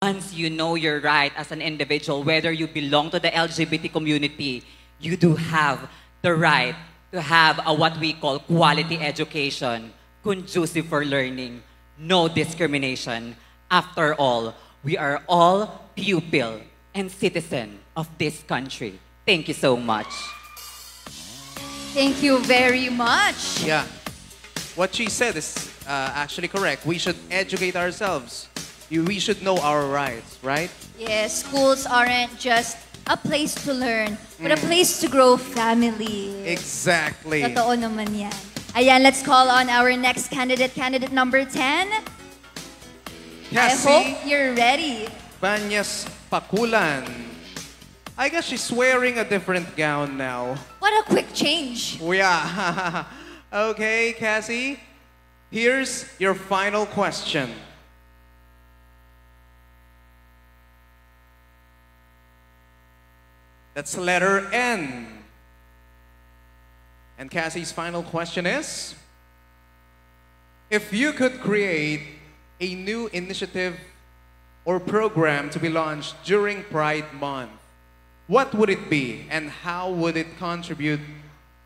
Once you know your right as an individual, whether you belong to the LGBT community, you do have the right to have a what we call quality education, conducive for learning, no discrimination. After all, we are all pupil and citizen of this country. Thank you so much. Thank you very much. Yeah. What she said is actually correct. We should educate ourselves. We should know our rights, right? Yes, schools aren't just a place to learn, but a place to grow family. Exactly. Totoo naman yan. Ayan, let's call on our next candidate, candidate number 10. I hope you're ready. Banyas Pakulan. I guess she's wearing a different gown now. What a quick change. Yeah. Okay, Cassie. Here's your final question. That's letter N. And Cassie's final question is, if you could create a new initiative or program to be launched during Pride Month, what would it be and how would it contribute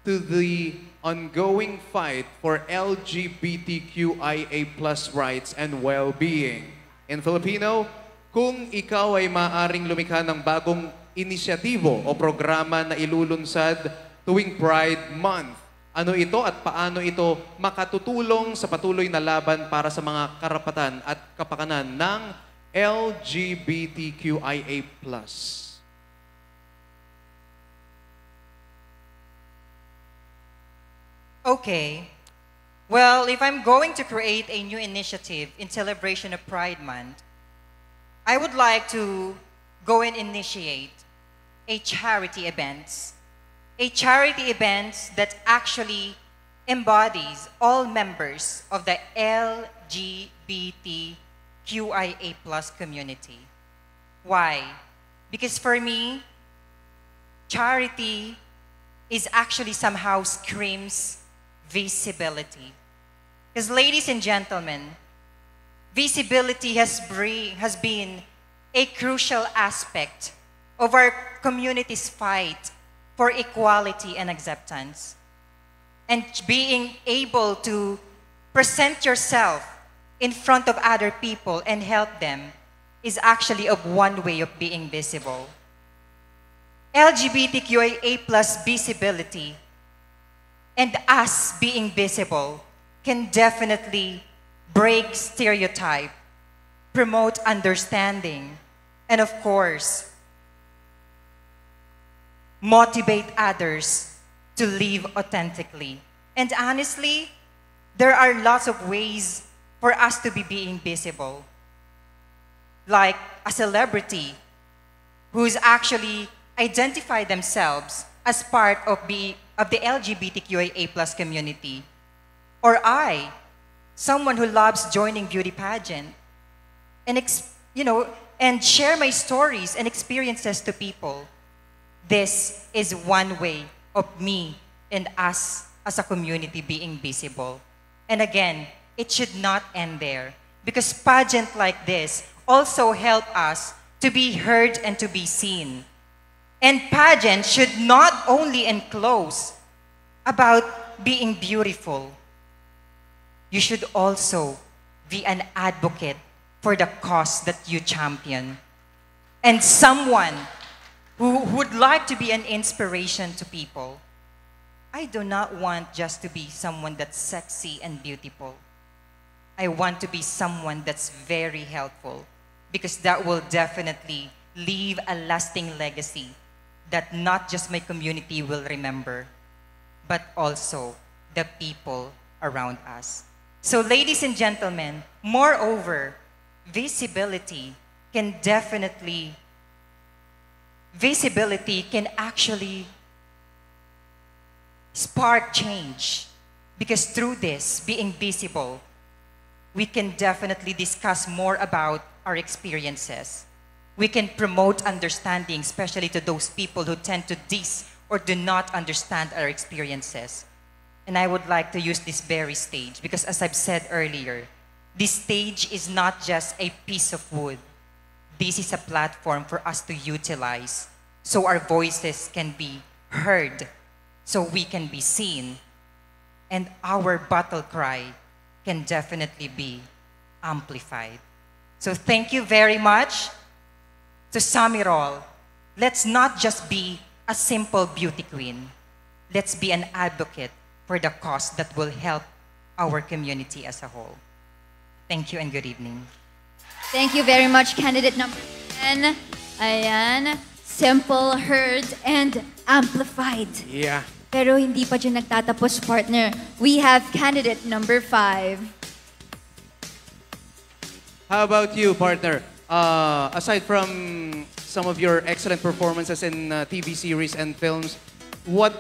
to the ongoing fight for LGBTQIA+ rights and well-being? In Filipino, kung ikaw ay maaring lumikha ng bagong inisyatibo o programa na ilulunsad tuwing Pride Month, ano ito at paano ito makatutulong sa patuloy na laban para sa mga karapatan at kapakanan ng LGBTQIA+. Okay. Well, if I'm going to create a new initiative in celebration of Pride Month, I would like to go and initiate a charity events that actually embodies all members of the LGBTQIA+ community. Why? Because for me, charity is actually somehow screams visibility. Because ladies and gentlemen, visibility has been a crucial aspect of our community's fight for equality and acceptance. And being able to present yourself in front of other people and help them is actually of one way of being visible. LGBTQIA+ visibility and us being visible can definitely break stereotype, promote understanding, and of course, motivate others to live authentically. And honestly, there are lots of ways for us to be being visible. Like a celebrity who's actually identified themselves as part of the LGBTQIA+ community. Or I, someone who loves joining beauty pageant and and share my stories and experiences to people. This is one way of me and us as a community being visible. And again, it should not end there, because pageant like this also help us to be heard and to be seen. And pageant should not only enclose about being beautiful. You should also be an advocate for the cause that you champion. And someone who would like to be an inspiration to people. I do not want just to be someone that's sexy and beautiful. I want to be someone that's very helpful, because that will definitely leave a lasting legacy that not just my community will remember, but also the people around us. So ladies and gentlemen, moreover, visibility can actually spark change, because through this, being visible, we can definitely discuss more about our experiences. We can promote understanding, especially to those people who tend to or do not understand our experiences. And I would like to use this very stage, because as I've said earlier, this stage is not just a piece of wood. this is a platform for us to utilize so our voices can be heard, so we can be seen, and our battle cry can definitely be amplified. So thank you very much. To sum it all, let's not just be a simple beauty queen. Let's be an advocate for the cause that will help our community as a whole. Thank you and good evening. Thank you very much, candidate number 10. Ayan, simple, heard, and amplified. Yeah. Pero hindi pa dyan nagtatapos, partner. We have candidate number 5. How about you, partner? Aside from some of your excellent performances in TV series and films, what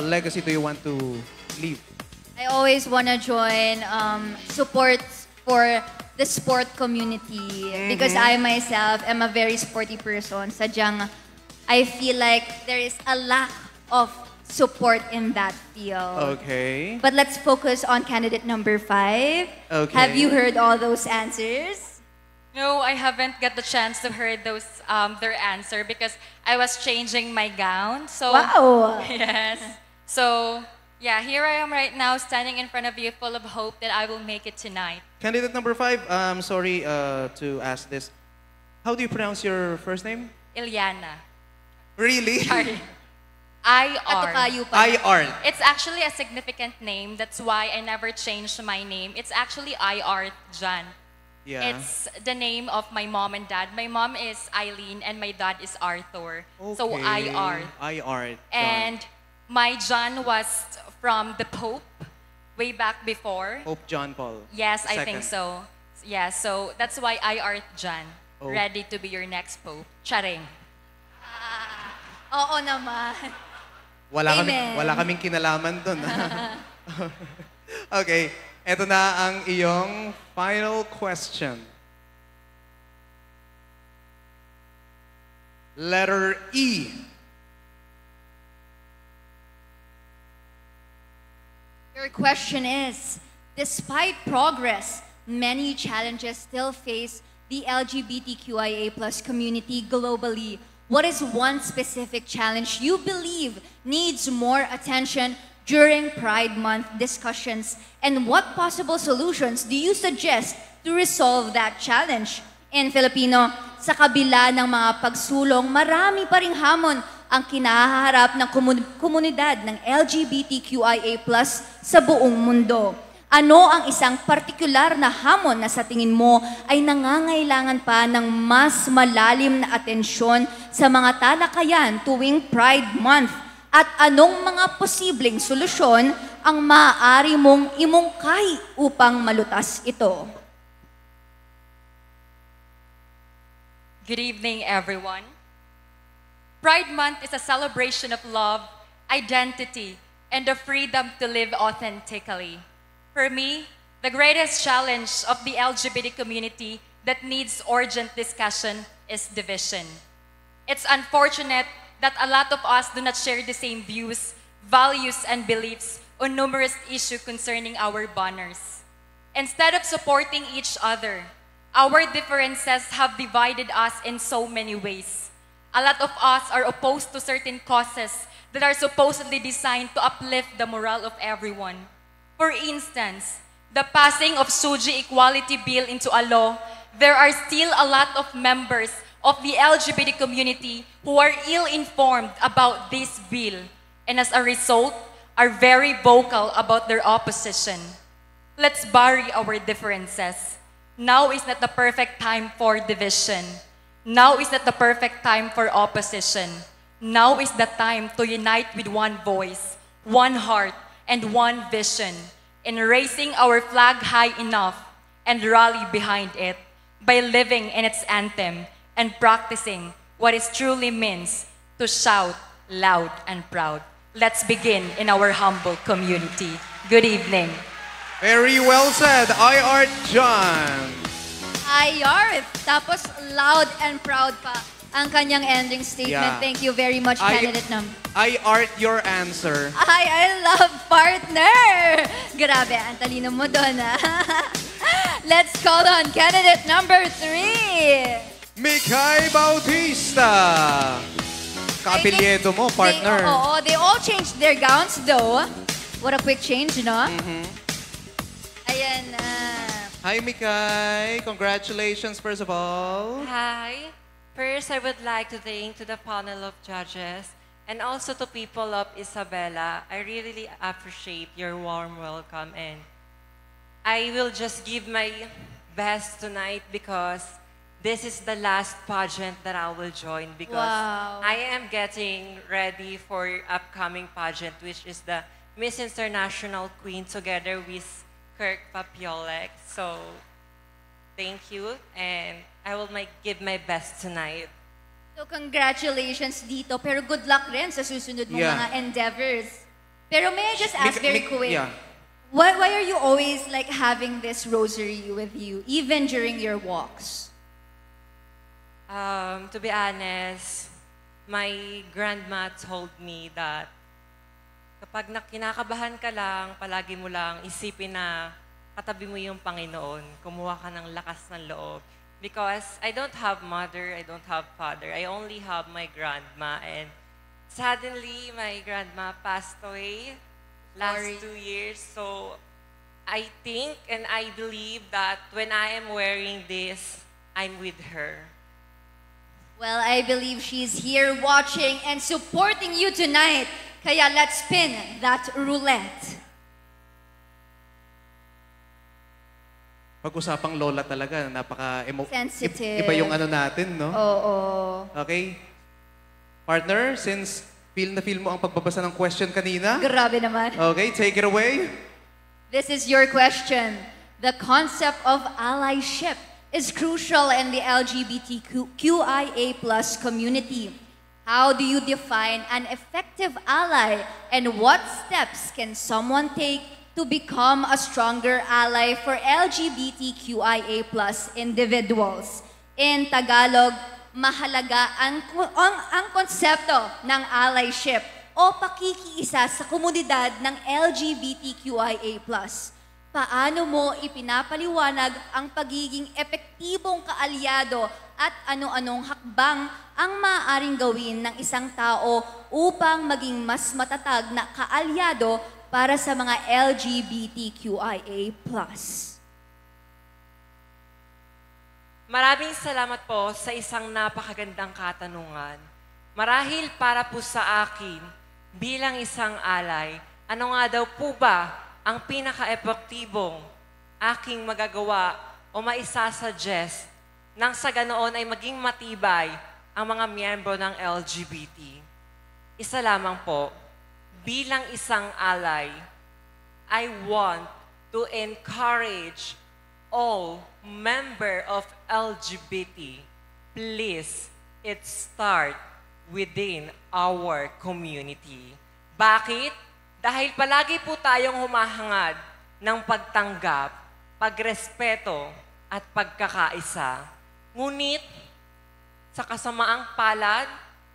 legacy do you want to leave? I always want to join support for the sport community because I myself am a very sporty person. Sadyang I feel like there is a lack of support in that field. Okay. But let's focus on candidate number 5. Okay. Have you heard all those answers? No, I haven't got the chance to hear those their answer because I was changing my gown. So Wow! yes. So yeah, here I am right now, standing in front of you, full of hope that I will make it tonight. Candidate number 5, I'm sorry to ask this. How do you pronounce your first name? Ilyana. Really? Sorry. I-R. Katukayo pa. I-R. It's actually a significant name. That's why I never changed my name. It's actually I-R Jan. Yeah. It's the name of my mom and dad. My mom is Eileen and my dad is Arthur. So Okay. I-R. I-R. And my John was from the Pope way back before. Pope John Paul. Yes, I think II. so. Yeah, so that's why I-R John. Oh. Ready to be your next Pope. Charing. Oo naman. Amen. Wala kaming kinalaman doon. Okay, eto na ang iyong final question. Letter E. Your question is, despite progress, many challenges still face the LGBTQIA+ community globally. What is one specific challenge you believe needs more attention during Pride Month discussions? And what possible solutions do you suggest to resolve that challenge? In Filipino, sa kabila ng mga pagsulong, marami pa ring hamon ang kinaharap ng komunidad ng LGBTQIA+ sa buong mundo. Ano ang isang partikular na hamon na sa tingin mo ay nangangailangan pa ng mas malalim na atensyon sa mga talakayan tuwing Pride Month? At anong mga posibleng solusyon ang maaari mong imungkay upang malutas ito? Good evening, everyone. Pride Month is a celebration of love, identity, and the freedom to live authentically. For me, the greatest challenge of the LGBT community that needs urgent discussion is division. It's unfortunate that a lot of us do not share the same views, values, and beliefs on numerous issues concerning our banners. Instead of supporting each other, our differences have divided us in so many ways. A lot of us are opposed to certain causes that are supposedly designed to uplift the morale of everyone. For instance, the passing of SUGI Equality Bill into a law, there are still a lot of members of the LGBT community who are ill-informed about this bill and as a result are very vocal about their opposition. Let's bury our differences. Now is not the perfect time for division. Now is not the perfect time for opposition. Now is the time to unite with one voice, one heart, and one vision in raising our flag high enough and rally behind it by living in its anthem and practicing what it truly means to shout loud and proud. Let's begin in our humble community. Good evening. Very well said, I.R. John. Ayarth. Tapos loud and proud pa ang kanyang ending statement. Yeah. Thank you very much, candidate number. I.R. your answer. I love partner! Grabe, ang talino mo doon, ha? Let's call on candidate number 3. Mikay Bautista. Kaapelyedo mo, partner. They all changed their gowns though. What a quick change, no? Ayan, Hi, Mikay. Congratulations, first of all. Hi. First, I would like to thank to the panel of judges and also to people of Isabela. I really appreciate your warm welcome, and I will just give my best tonight because this is the last pageant that I will join because Wow. I am getting ready for upcoming pageant, which is the Miss International Queen together with Kirk Papiolek. So, thank you, and I will give my best tonight. so congratulations dito. Pero good luck rin sa susunod mong Yeah. mga endeavors. Pero may I just ask very quick, Yeah. why are you always like having this rosary with you, even during your walks? To be honest, my grandma told me that kapag kinakabahan ka lang, palagi mo lang isipin na katabi mo yung Panginoon, kumuha ka ng lakas ng loob. Because I don't have mother, I don't have father, I only have my grandma. And suddenly, my grandma passed away last Sorry. 2 years. So I think and I believe that when I am wearing this, I'm with her. Well, I believe she's here watching and supporting you tonight. Kaya let's spin that roulette. Pag-usapang lola talaga, Sensitive. Iba yung ano natin, no? Oo. Okay? Partner, since feel mo ang pagbabasa ng question kanina, Grabe naman. okay, take it away. This is your question. The concept of allyship is crucial in the LGBTQIA+ community. How do you define an effective ally, and what steps can someone take to become a stronger ally for LGBTQIA+ individuals? In Tagalog, mahalaga ang konsepto ng allyship o pakikiisa sa komunidad ng LGBTQIA+. Paano mo ipinapaliwanag ang pagiging epektibong kaalyado at ano-anong hakbang ang maaaring gawin ng isang tao upang maging mas matatag na kaalyado para sa mga LGBTQIA+. Maraming salamat po sa isang napakagandang katanungan. Marahil para po sa akin, bilang isang alay, ano nga daw po ba ang pinaka-epektibong aking magagawa o maisasuggest nang sa ganoon ay maging matibay ang mga miyembro ng LGBT? Isa lamang po, bilang isang alay, I want to encourage all member of LGBT, please, it start within our community. Bakit? Dahil palagi po tayong humahangad ng pagtanggap, pagrespeto, at pagkakaisa. Ngunit, sa kasamaang palad,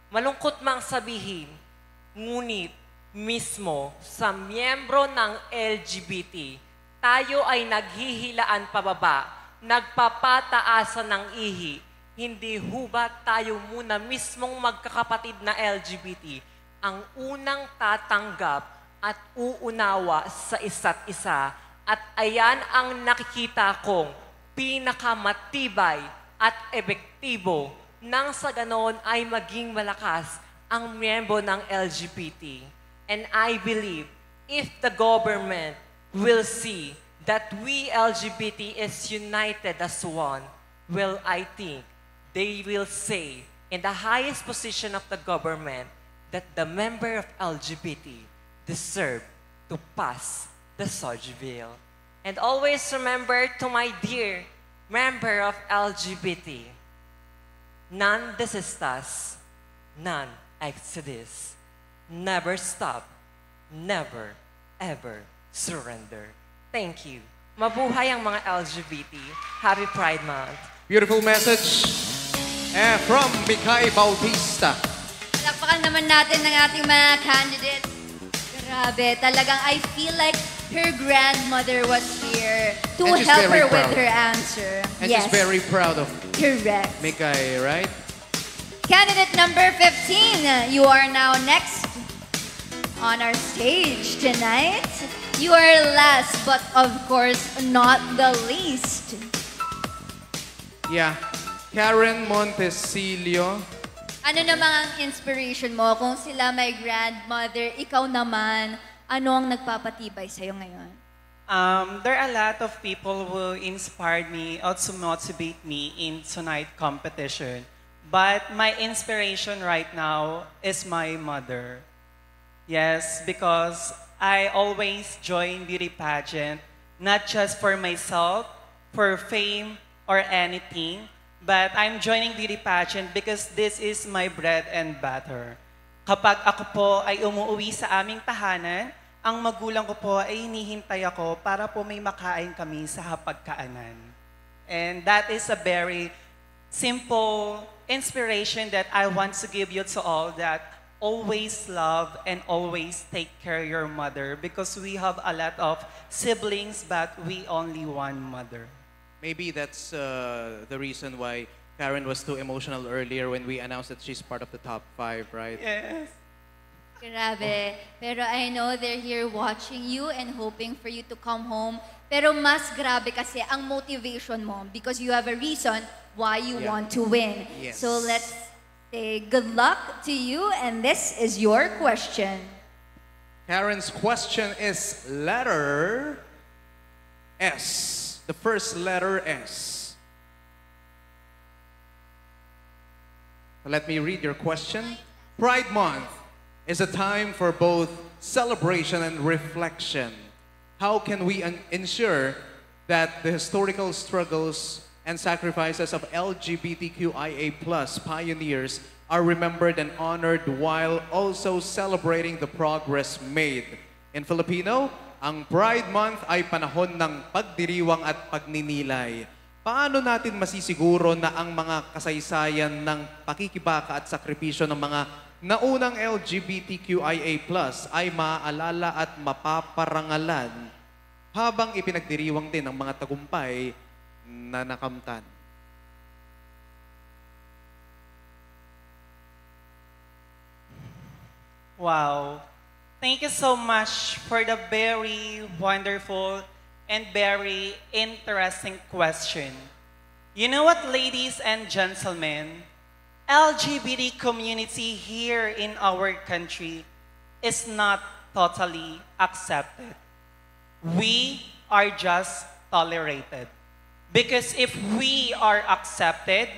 malungkot mang sabihin, ngunit mismo sa miyembro ng LGBT, tayo ay naghihilaan pababa, nagpapataasan ng ihi. Hindi hubat tayo muna mismong magkakapatid na LGBT ang unang tatanggap at uunawa sa isa't isa. At ayan ang nakikita kong pinakamatibay at epektibo nang sa ganoon ay maging malakas ang miyembro ng LGBT. And I believe if the government will see that we LGBT is united as one, well, I think they will say in the highest position of the government that the member of LGBT deserve to pass the SOJ bill. And always remember to my dear member of LGBT, non desistas, non exodus, never stop, never ever surrender. Thank you. Mabuhay ang mga LGBT. Happy Pride Month. Beautiful message from Mikay Bautista. Palakpakan naman natin ng ating mga candidates. Grabe, talagang I feel like her grandmother was here to And she's help very her with proud. her answer. And yes, she's very proud of correct. Mikay, right? Candidate number 15, you are now next on our stage tonight. You are last, but of course not the least. Yeah. Karen Montesilio. Ano namang ang inspiration mo? Kung sila may grandmother, ikaw naman, ano ang nagpapatibay sa'yo ngayon? There are a lot of people who inspired me, also motivate me in tonight competition. But my inspiration right now is my mother. Yes, because I always join beauty pageant, not just for myself, for fame or anything, but I'm joining beauty pageant because this is my bread and butter. Kapag ako po ay umuwi sa aming tahanan, ang magulang ko po ay hinihintay ako para po may makain kami sa hapagkaanan. And that is a very simple inspiration that I want to give you to all, that always love and always take care of your mother, because we have a lot of siblings but we only one mother. Maybe that's the reason why Karen was too emotional earlier when we announced that she's part of the top 5, right? Yes. Grabe. Pero I know they're here watching you and hoping for you to come home. Pero mas grabe kasi ang motivation mo because you have a reason why you Yeah. want to win. Yes. So let's say good luck to you, and this is your question. Karen's question is letter S. The first letter S. Let me read your question. Pride Month is a time for both celebration and reflection. How can we ensure that the historical struggles and sacrifices of LGBTQIA+ pioneers are remembered and honored while also celebrating the progress made? In Filipino, ang Pride Month ay panahon ng pagdiriwang at pagninilay. Paano natin masisiguro na ang mga kasaysayan ng pakikibaka at sakripisyo ng mga naunang LGBTQIA+ ay maaalala at mapaparangalan habang ipinagdiriwang din ang mga tagumpay na nakamtan? Wow. Thank you so much for the very wonderful and very interesting question. You know what, ladies and gentlemen? LGBT community here in our country is not totally accepted. We are just tolerated. Because if we are accepted,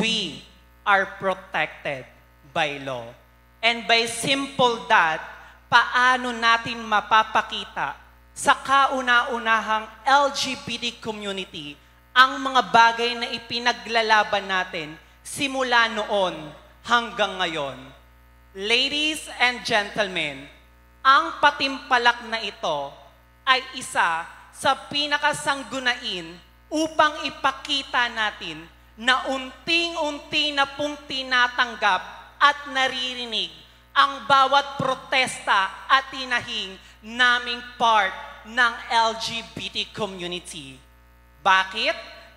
we are protected by law. And by simple that, paano natin mapapakita sa kauna-unahang LGBT community ang mga bagay na ipinaglalaban natin simula noon hanggang ngayon? Ladies and gentlemen, ang patimpalak na ito ay isa sa pinakasanggunain upang ipakita natin na unting-unti na pong tinatanggap at naririnig ang bawat protesta at tinahing naming part ng LGBT community. Bakit?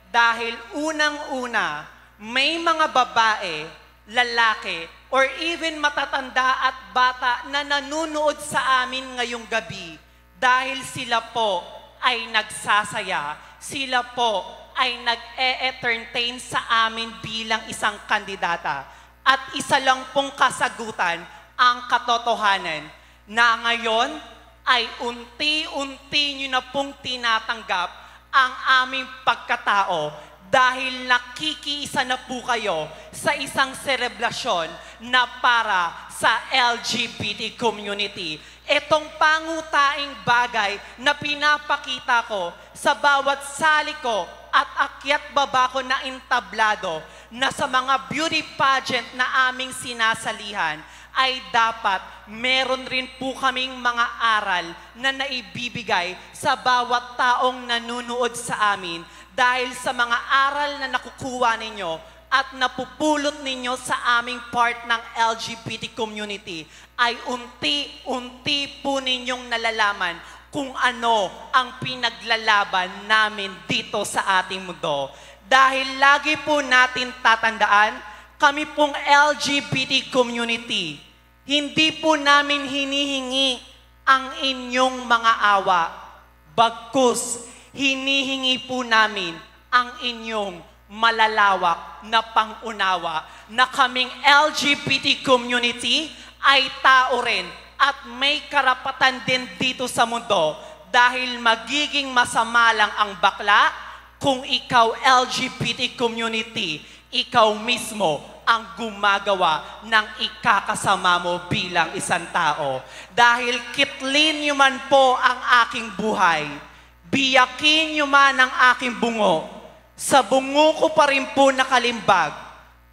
Dahil unang-una, may mga babae, lalaki, or even matatanda at bata na nanunood sa amin ngayong gabi dahil sila po ay nagsasaya, sila po ay nag-e-entertain sa amin bilang isang kandidata. At isa lang pong kasagutan ang katotohanan na ngayon ay unti-unti nyo na pong tinatanggap ang aming pagkatao dahil nakikiisa na po kayo sa isang sereblasyon na para sa LGBT community. Itong pangutaing bagay na pinapakita ko sa bawat sali ko at akyat baba ko na entablado na sa mga beauty pageant na aming sinasalihan ay dapat meron rin po kaming mga aral na naibibigay sa bawat taong nanunood sa amin dahil sa mga aral na nakukuha ninyo at napupulot ninyo sa aming part ng LGBT community ay unti-unti po ninyong nalalaman kung ano ang pinaglalaban namin dito sa ating mundo. Dahil lagi po natin tatandaan, kami pong LGBT community, hindi po namin hinihingi ang inyong mga awa. Bagkus, hinihingi po namin ang inyong malalawak na pangunawa na kaming LGBT community ay tao rin at may karapatan din dito sa mundo dahil magiging masama lang ang bakla kung ikaw LGBT community, ikaw mismo ang gumagawa ng ikakasama mo bilang isang tao. Dahil kitlin nyo man po ang aking buhay, biyakin nyo man ang aking bungo, sa bungo ko pa rin po nakalimbag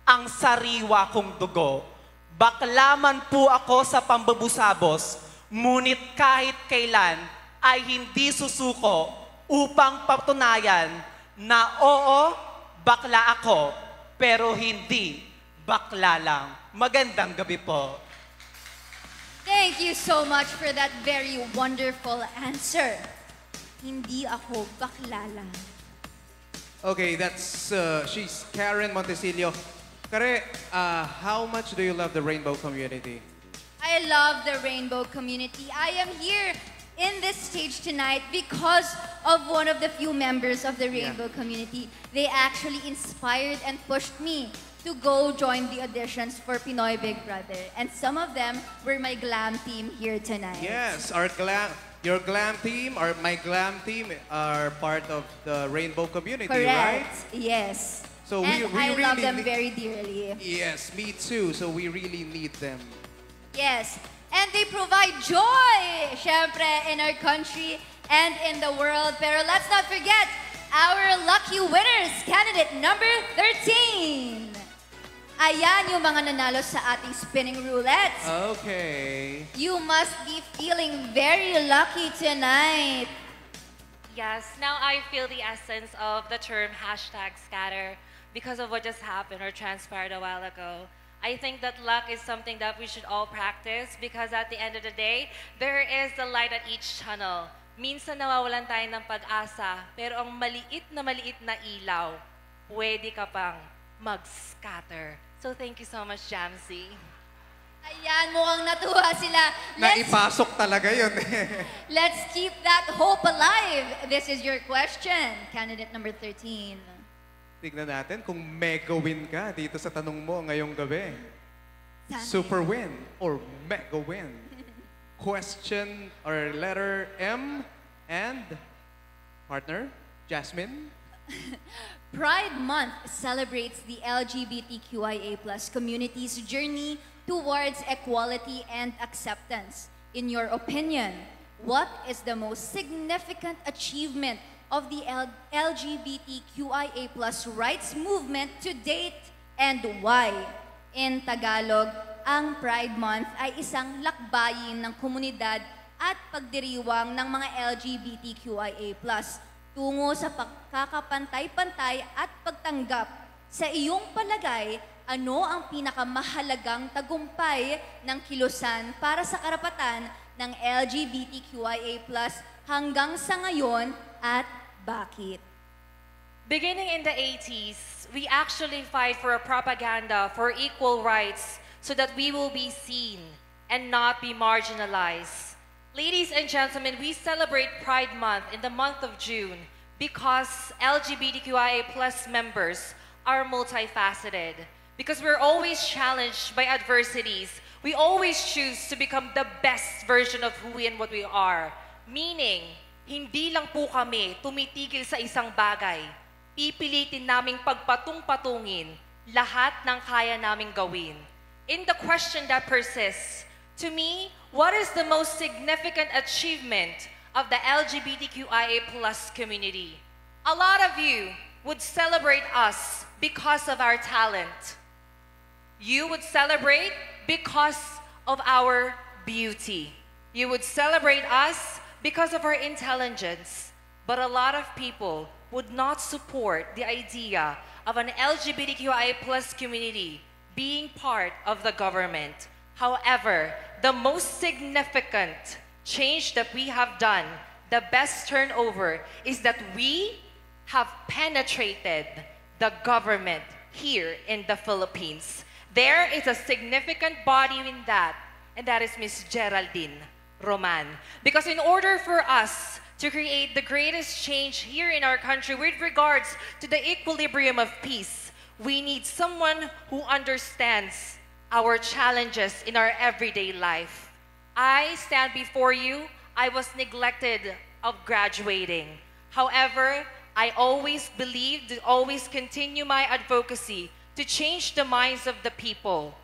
ang sariwa kong dugo. Bakla man po ako sa pambabusabos, ngunit kahit kailan ay hindi susuko upang patunayan na oo, bakla ako, pero hindi bakla lang. Magandang gabi po. Thank you so much for that very wonderful answer. Hindi ako bakla lang. Okay, that's she's Karen Montesilio. Kare, how much do you love the rainbow community? I love the rainbow community. I am here in this stage tonight because of one of the few members of the rainbow community. They actually inspired and pushed me to go join the auditions for Pinoy Big Brother. And some of them were my glam team here tonight. Yes, your glam team, or my glam team, are part of the rainbow community, right? Correct. Yes. So and we I really love them need- very dearly. Yes, me too. So we really need them. Yes. And they provide joy, syempre, in our country and in the world. Pero let's not forget our lucky winners, candidate number 13. Ayan yung mga nanalo sa ating spinning roulette. Okay. You must be feeling very lucky tonight. Yes, now I feel the essence of the term #scatter because of what just happened or transpired a while ago. I think that luck is something that we should all practice because at the end of the day, there is the light at each tunnel. Minsan nawawalan tayo ng pag-asa, pero ang maliit na ilaw, pwede ka pang mag-scatter. So thank you so much, Jamsey. Ayan, mukhang natuwa sila. Naipasok talaga yun. Let's keep that hope alive. This is your question, candidate number 13. Tignan natin kung mega win ka dito sa tanong mo ngayong gabi. Sana. Super win or mega win. Question or letter M and partner, Jasmine. Pride Month celebrates the LGBTQIA+ community's journey towards equality and acceptance. In your opinion, what is the most significant achievement of the LGBTQIA+ rights movement to date and why? In Tagalog, ang Pride Month ay isang lakbayin ng komunidad at pagdiriwang ng mga LGBTQIA+ tungo sa pagkakapantay-pantay at pagtanggap. Sa iyong palagay, ano ang pinakamahalagang tagumpay ng kilusan para sa karapatan ng LGBTQIA+ hanggang sa ngayon at bakit? Beginning in the 80s, we actually fight for a propaganda for equal rights so that we will be seen and not be marginalized. Ladies and gentlemen, we celebrate Pride Month in the month of June because LGBTQIA+ members are multifaceted. Because we're always challenged by adversities. We always choose to become the best version of who and what we are. Meaning, hindi lang po kami tumitigil sa isang bagay. Pipilitin naming pagpatung-patungin lahat ng kaya naming gawin. In the question that persists, to me, what is the most significant achievement of the LGBTQIA+ community? A lot of you would celebrate us because of our talent. You would celebrate because of our beauty. You would celebrate us because of our intelligence. But a lot of people would not support the idea of an LGBTQIA+ community being part of the government. However, the most significant change that we have done the best turnover is that we have penetrated the government here in the Philippines. There is a significant body in that, and that is Miss Geraldine Roman. Because in order for us to create the greatest change here in our country with regards to the equilibrium of peace, we need someone who understands our challenges in our everyday life. I stand before you. I was neglected of graduating. However, I always believed, always continue my advocacy to change the minds of the people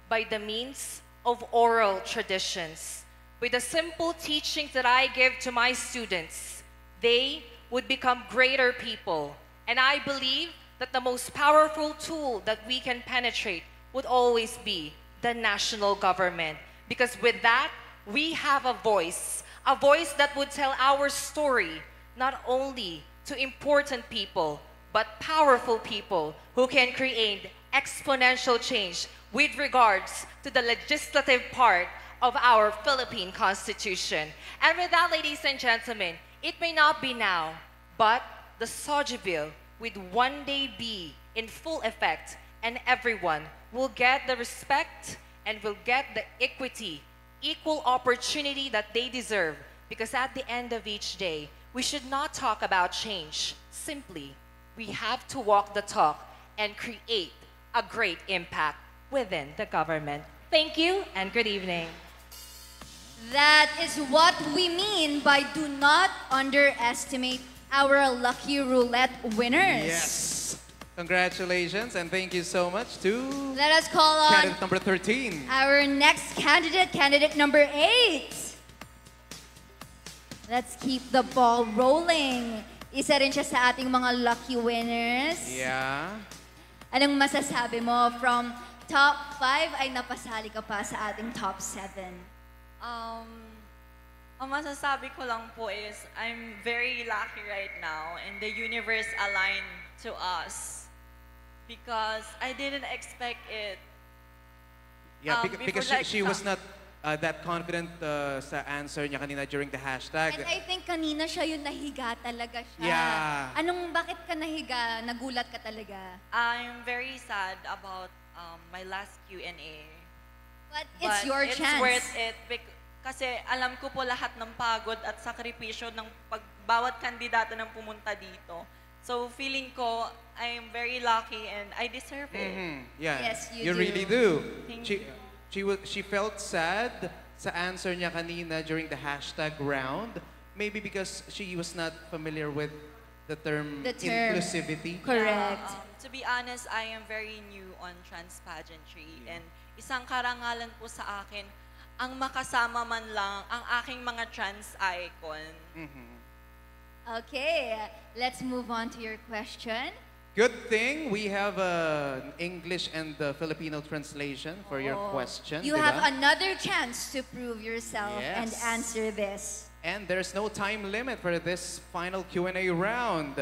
by the means of oral traditions. With the simple teachings that I give to my students, they would become greater people. And I believe that the most powerful tool that we can penetrate would always be the national government. Because with that, we have a voice that would tell our story, not only to important people, but powerful people who can create exponential change with regards to the legislative part of our Philippine Constitution. And with that, ladies and gentlemen, it may not be now, but the SOGI bill would one day be in full effect, and everyone will get the respect and will get the equity, equal opportunity that they deserve. Because at the end of each day, we should not talk about change. Simply, we have to walk the talk and create a great impact within the government. Thank you and good evening. That is what we mean by do not underestimate our lucky roulette winners. Yes. Congratulations and thank you so much to Let us call on candidate number 13. our next candidate, candidate number 8. Let's keep the ball rolling. Isa rin siya sa ating mga lucky winners. Yeah. Anong masasabi mo from top 5 ay napasali ka pa sa ating top 7? Ang masasabi ko lang po is, I'm very lucky right now and the universe aligned to us because I didn't expect it. Yeah, Before because like she was not that confident sa answer niya kanina during the hashtag. And I think kanina siya yung nahiga talaga siya. Yeah. Bakit ka nahiga? Nagulat ka talaga? I'm very sad about my last Q&A. But it's your chance. It's worth it kasi alam ko po lahat ng pagod at sakripisyo ng bawat kandidato ng pumunta dito. So feeling ko, I'm very lucky and I deserve it. Yeah. Yes, You you do. really do. Thank She felt sad sa answer niya kanina during the hashtag round. Maybe because she was not familiar with the term inclusivity. Correct. To be honest, I am very new on trans pageantry and isang karangalan po sa akin ang makasama man lang ang aking mga trans icon. Okay, let's move on to your question. Good thing we have an English and Filipino translation for your question. You diba? have another chance to prove yourself and Yes. answer this. And there's no time limit for this final Q&A round.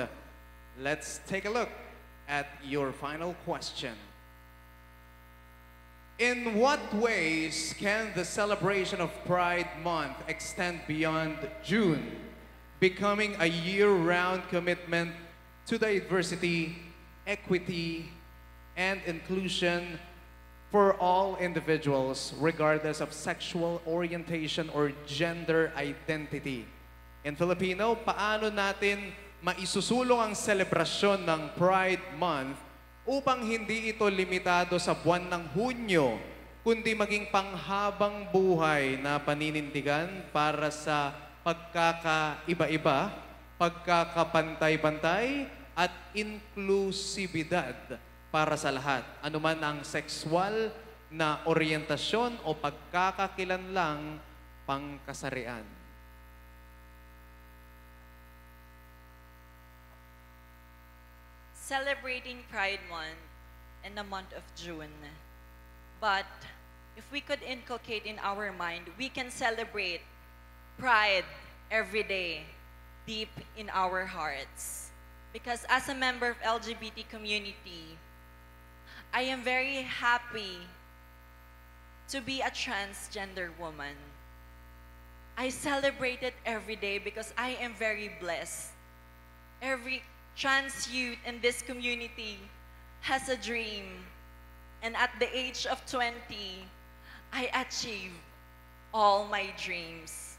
Let's take a look at your final question. In what ways can the celebration of Pride Month extend beyond June, becoming a year-round commitment to diversity, equity, and inclusion for all individuals, regardless of sexual orientation or gender identity? In Filipino, paano natin maisusulong ang selebrasyon ng Pride Month upang hindi ito limitado sa buwan ng Hunyo, kundi maging panghabang buhay na paninindigan para sa pagkakaiba-iba, pagkakapantay-pantay, at inklusibidad para sa lahat. Anuman ang sexual na oryentasyon o pagkakakilanlang pangkasarian. Celebrating Pride Month in the month of June. But if we could inculcate in our mind, we can celebrate pride every day deep in our hearts. Because as a member of LGBT community, I am very happy to be a transgender woman. I celebrate it every day because I am very blessed. Every trans youth in this community has a dream. And at the age of 20, I achieved all my dreams.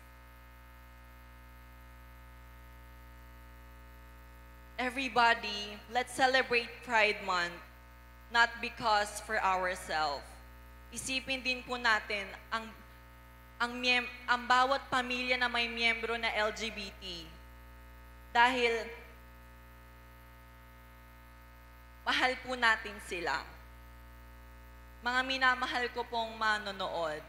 Everybody, let's celebrate Pride Month, not because for ourselves. Isipin din po natin ang bawat pamilya na may miyembro na LGBT. Dahil mahal po natin sila. Mga minamahal ko pong manonood,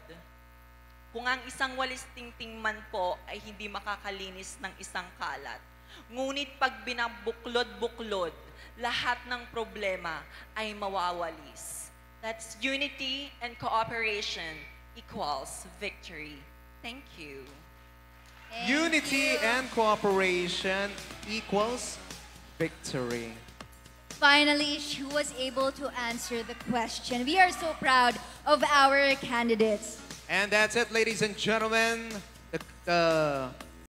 kung ang isang walis tingting man po ay hindi makakalinis ng isang kalat, ngunit pag binabuklod-buklod, lahat ng problema ay mawawalis. That's unity and cooperation equals victory. Thank you. Unity and cooperation equals victory. Finally, she was able to answer the question. We are so proud of our candidates. And that's it, ladies and gentlemen. The